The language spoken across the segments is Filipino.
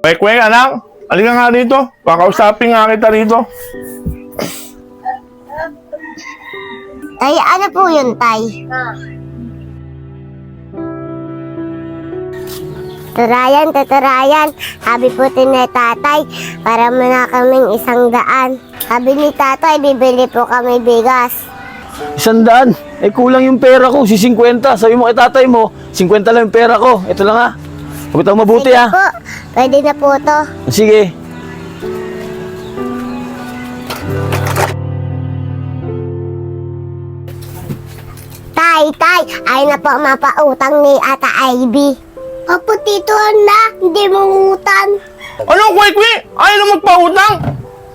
Kwek, anak. Halika nga dito. Pakausapin nga kita rito. Tay, ano po yun, Tay? Tuturayan. Sabi po ni Tatay, para mo na kaming 100. Sabi ni Tatay, bibili po kami bigas. 100. Kulang yung pera ko, si 50. Sabi mo kay tatay mo, 50 lang yung pera ko. Ito lang ha. Kapit mabuti Sige ha. po, pwede na po to. Sige. Tay, ay na po mapautang ni Ata Ivy. Opo, Tito Anda, hindi mo utang. Ano, Kwek? Ayaw na magpautang?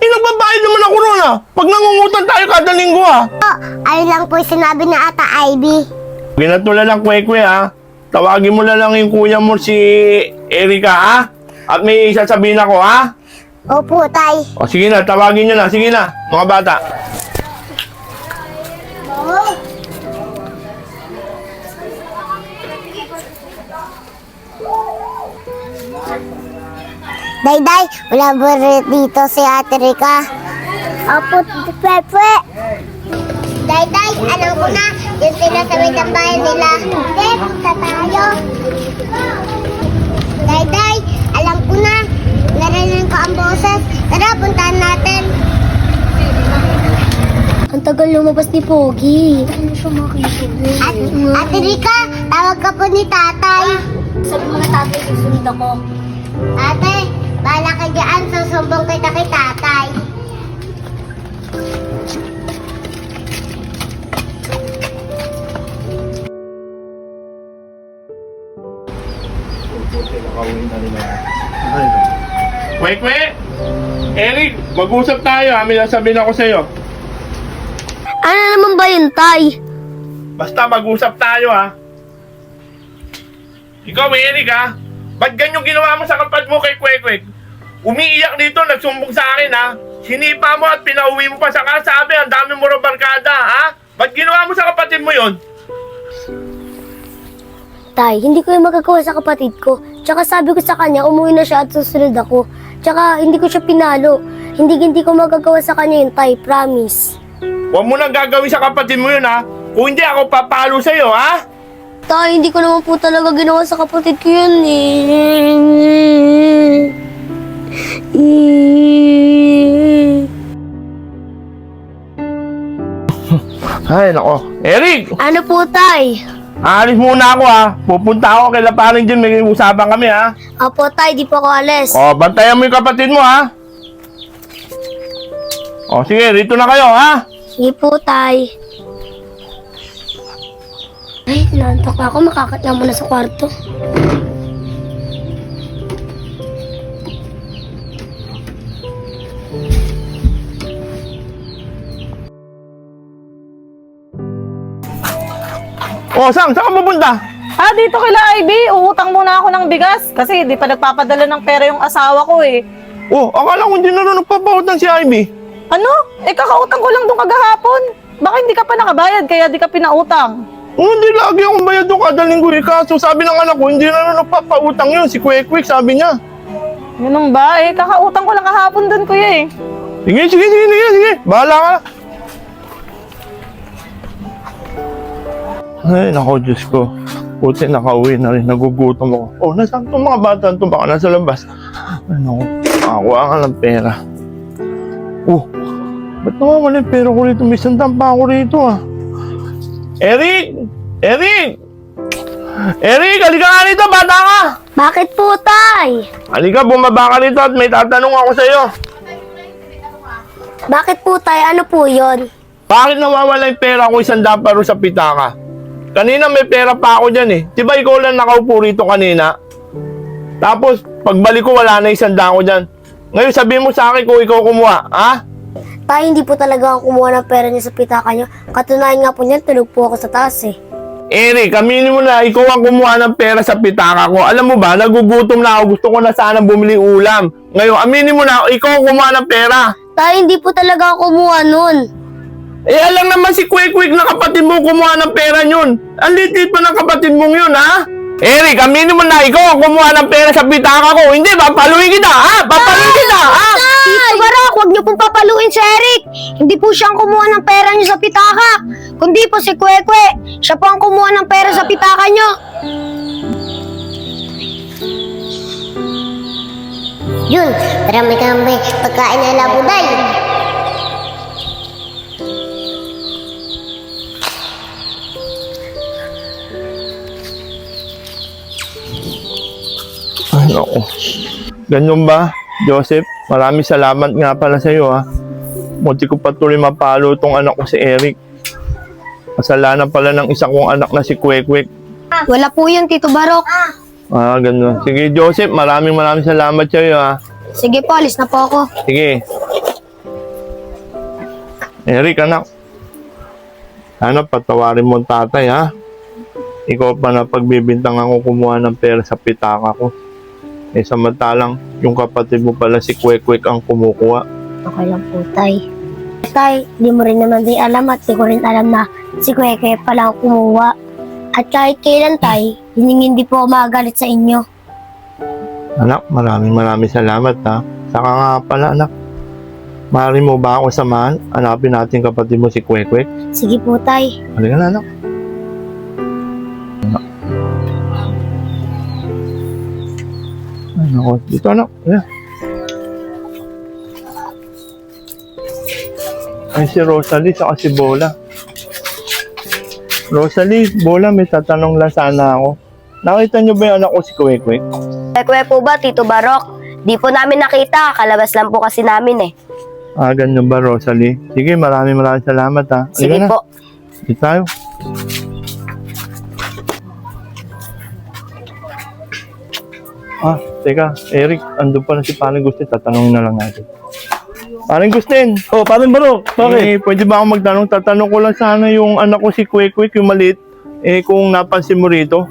Nagbabayad naman ako ron Pag nangungutang tayo kada linggo Ay lang po sinabi ni Ata Ivy. Ginatula lang, Kwek Tawagin mo na lang yung kuya mo si Erika At may sasabihin ako Opo, Tay. O sige na, tawagin nyo na. Sige na, mga bata. Day, wala ba dito si Ate Rika? Opo, Tito Pepe. Day, alam ko na, yung sinasabi ng bayan nila. Hindi, punta tayo. Day, alam ko na, narinig ko ang boses. Tara, puntahan natin. Ang tagal lumabas ni Pogi. Ano siya makikita? Ate Rika, tawag ka po ni Tatay. Sabi mo na tatay, susunod ako. Ate, bahala ka dyan, susumbong kita kay Tatay. Kwek! Eric, mag-usap tayo May sasabihin ako sa'yo. Ano naman ba yun, Tay? Basta mag-usap tayo Ikaw, Eric Ba't ganyan ginawa mo sa kapatid mo kay Kwek? Umiiyak dito, nagsumbong sa akin Sinipa mo at pinauwi mo pa sa kasabi. Ang dami mo rin barkada Ba't ginawa mo sa kapatid mo yon? Tay, hindi ko yung magagawa sa kapatid ko. Tsaka sabi ko sa kanya, umuwi na siya at susunod ako. Tsaka hindi ko siya pinalo. Hindi ko magagawa sa kanya yun, Tay. Promise. Huwag mo nang gagawin sa kapatid mo yun Kung hindi ako papalo sa'yo Tay, hindi ko naman po talaga ginawa sa kapatid ko yun Ay, nako. Eric! Ano po, Tay? Aalis muna ako Pupunta ako kay Laparing dyan. May usapan kami Apo, Tay, di po ako alis. Bantayan mo yung kapatid mo sige, rito na kayo Sige po, Tay. Ay, nantok na ako. Makakit na muna sa kwarto. Saan ka pupunta? Dito kila Ivy. Uutang muna ako ng bigas. Kasi di pa nagpapadala ng pera yung asawa ko Akala ko hindi na nagpapautang si Ivy. Ano? Kakautang ko lang doon kagahapon. Baka hindi ka pa nakabayad kaya di ka pinautang. Hindi lagi akong bayad doon kada linggo kaso sabi ng anak ko, hindi na nagpapautang yun. Si Kwek, sabi niya. Ganun ba? Kakautang ko lang kahapon doon, kuya Sige. Bahala ka. Ay, nako, Diyos ko. Puti, nakauwi na rin. Nagugutom ako. Nasaan itong mga bata ito? Baka nasa labas. Ay, nako. Makakuha ka ng pera. Ba't nawawala yung pera ko rito? May sandang pa ako rito, Eric! Halika nga rito, bata ka! Bakit po, Tay? Halika, bumaba ka rito at may tatanong ako sa'yo. Bakit po, Tay? Ano po yon? Bakit nawawala yung pera ko 100 pa rin sa pitaka? Kanina may pera pa ako dyan Diba ikaw lang nakaupo rito kanina? Tapos, pagbalik ko wala na 100 ko dyan. Ngayon sabihin mo sa akin kung ikaw kumuha, Tay, hindi po talaga ako kumuha ng pera niya sa pitaka niyo. Katunayan nga po niyan, tulog po ako sa taas Eric, aminin mo na ikaw ang kumuha ng pera sa pitaka ko. Alam mo ba, nagugutom na ako. Gusto ko na sana bumili ulam. Ngayon, aminin mo na, ikaw ang kumuha ng pera. Tay, hindi po talaga ako kumuha nun. Alam naman si Kwek na kapatid mo kumuha ng pera yun. Ang litit pa ng kapatid mong yun, Eric, aminin mo na ikaw ang kumuha ng pera sa pitaka ko. Hindi, papaluin kita, ha? Papaluin kita, ha? Tito Barok, huwag niyo pong papaluin si Eric. Hindi po siya ang kumuha ng pera niyo sa pitaka. Kundi po si Kwekwe. Siya po ang kumuha ng pera sa pitaka niyo. Yun, marami kang may pagkain na labuday. Ay, naku. Ganun ba, Joseph? Maraming salamat nga pala sa iyo, ha? Munti ko patuloy mapalo tong anak ko si Eric. Kasalanan pala ng isa kong anak na si Kwek-Kwek. Wala po yun, Tito Barok. Ah, ganun. Sige, Joseph, maraming salamat sa iyo, ha? Sige po, alis na po ako. Sige. Eric, anak. Ano, patawarin mo ang tatay, ha? Ikaw pa na pagbibintang ako kumuha ng pera sa pitaka ko. Eh, samantalang, yung kapatid mo pala si Kwek-Kwek ang kumukuha. Okay lang po, Tay. Tay, di mo rin naman din alam at di ko rin alam na si Kwekwe pala ang kumuha. At kahit kailan, Tay, hindi po ako magagalit sa inyo. Anak, maraming salamat, ha? Saka nga pala, anak. Maaari mo ba ako samahan? Hanapin natin kapatid mo si Kwek-Kwek. Sige po, Tay. Halika na, anak. Ay, naku. Dito, anak. Ayan. Ay, si Rosalie, saka si Bola. Rosalie, Bola, may tatanong lang sana ako. Nakita niyo ba yung anak ko si Kwek-Kwek? Kwekwe po ba, Tito Barok? Di po namin nakita, kalabas lang po kasi namin eh. Ah, ganyan ba, Rosalie? Sige, maraming salamat, ha? Sige Halika na. po. Dito tayo. Ah, teka, Eric, andun pala si Paring Gustin. Tatanungin na lang natin. Paring Gustin! Oh, paano Barok? Bakit? Eh, pwede ba ako magtanong? Tatanong ko lang sana yung anak ko si Kwek-Kwek, yung maliit. Eh, kung napansin mo rito.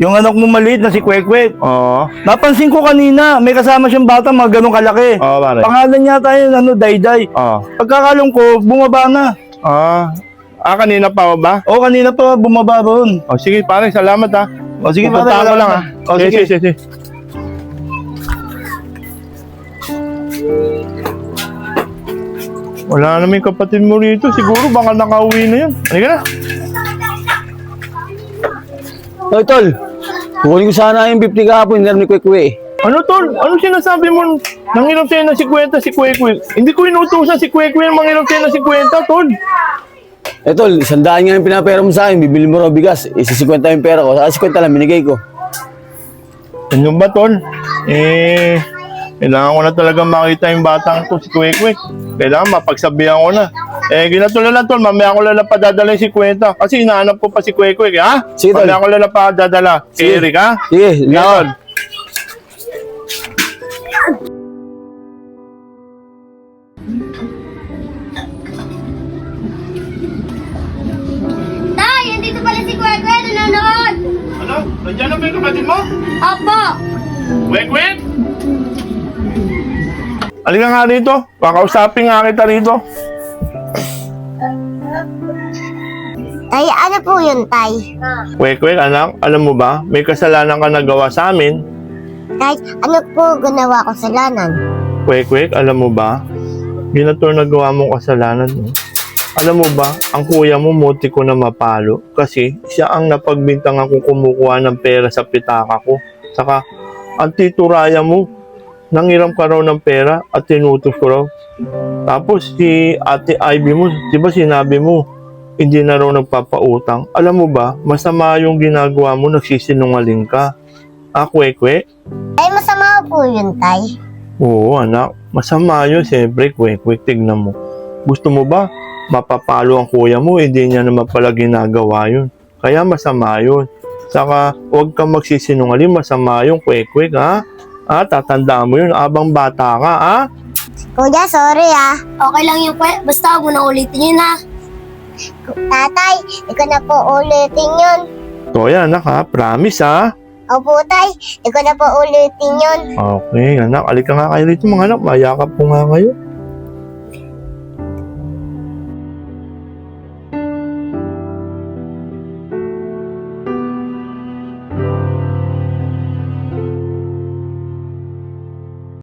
Yung anak mo maliit na si Kwek-Kwek. Oo. Napansin ko kanina, may kasama siyang bata, mga ganong kalaki. Oo, pare. Pangalan yata yun, Dayday. Oo. Pagkakalong ko, bumaba na. Kanina pa ba? O, kanina pa bumaba ron. Oh, sige, pare, salamat, ha? O, sige, Pupuntahan ko lang, ha? O, sige. Sige. Wala naman yung kapatid mo rito. Siguro baka nakauwi na yun. Halika na. Oy, tol. Kukunin ko sana yung 50 kahapon, hindi namin ni Kwekwe. Ano, tol? Ano sinasabi mo? Nangilang sa'yo na si Kwenta, si Kwekwe. Hindi ko inutusan si Kwekwe yung mangilang sa'yo na si Kwenta, tol. Eh, tol, 100 nga yung pinapera mo sa akin, bibili mo raw bigas. Isa 50 yung pera ko, saka 50 lang binigay ko. Ano ba, tol? Kailangan ko na talaga makita yung batang to, si Kwekwe. Kailangan mapagsabihan ko na. Ginatula lang, tol. Mamaya ko lang padadala si Kwenta. Kasi hinahanap ko pa si Kwekwe, ha? Sige, tol. Mamaya ko lang padadala. Sige. Eric, ha? Sige, Sige, tol. Tay, andito pala si Kwekwe, nanonood. Ano? Nandiyan na ba yung kapatid mo? Opo. Kwek! Halika nga rito. Kakausapin nga kita rito. Tay, ano po yun, Tay? Kwek, anak, alam mo ba? May kasalanan ka nagawa sa amin. Tay, ano po ginawa ko sa lanan? Kwek, alam mo ba? Ginato nagawa mong kasalanan mo. Alam mo ba, ang kuya mo muti ko na mapalo kasi siya ang napagbintangan kung kumukuha ng pera sa pitaka ko. Saka, ang tituraya mo, nangiram ka raw ng pera at tinutos ko raw. Tapos si Ate Ivy mo, di ba sinabi mo, hindi na raw nagpapautang. Alam mo ba, masama yung ginagawa mo, nagsisinungaling ka. Kwek. Tay, masama po yun, Tay. Oo, anak. Masama yun, siyempre, Kwek. Tignan mo. Gusto mo ba, mapapalo ang kuya mo, hindi niya naman pala ginagawa yun. Kaya masama yun. Saka, huwag kang magsisinungaling, masama yung Kwek, ha? Tatandaan mo yun, abang bata ka, ha? Kuya, sorry ah. Okay lang yung Kwe. Basta huwag mo na ulitin yun, ha? Tatay, ikaw na po ulitin yun. So, yan, anak, ha? Promise, ha? Opo, Tay, ikaw na po ulitin yun. Okay, anak. Alika nga kayo rito, mga anak. Mayakap ko nga kayo.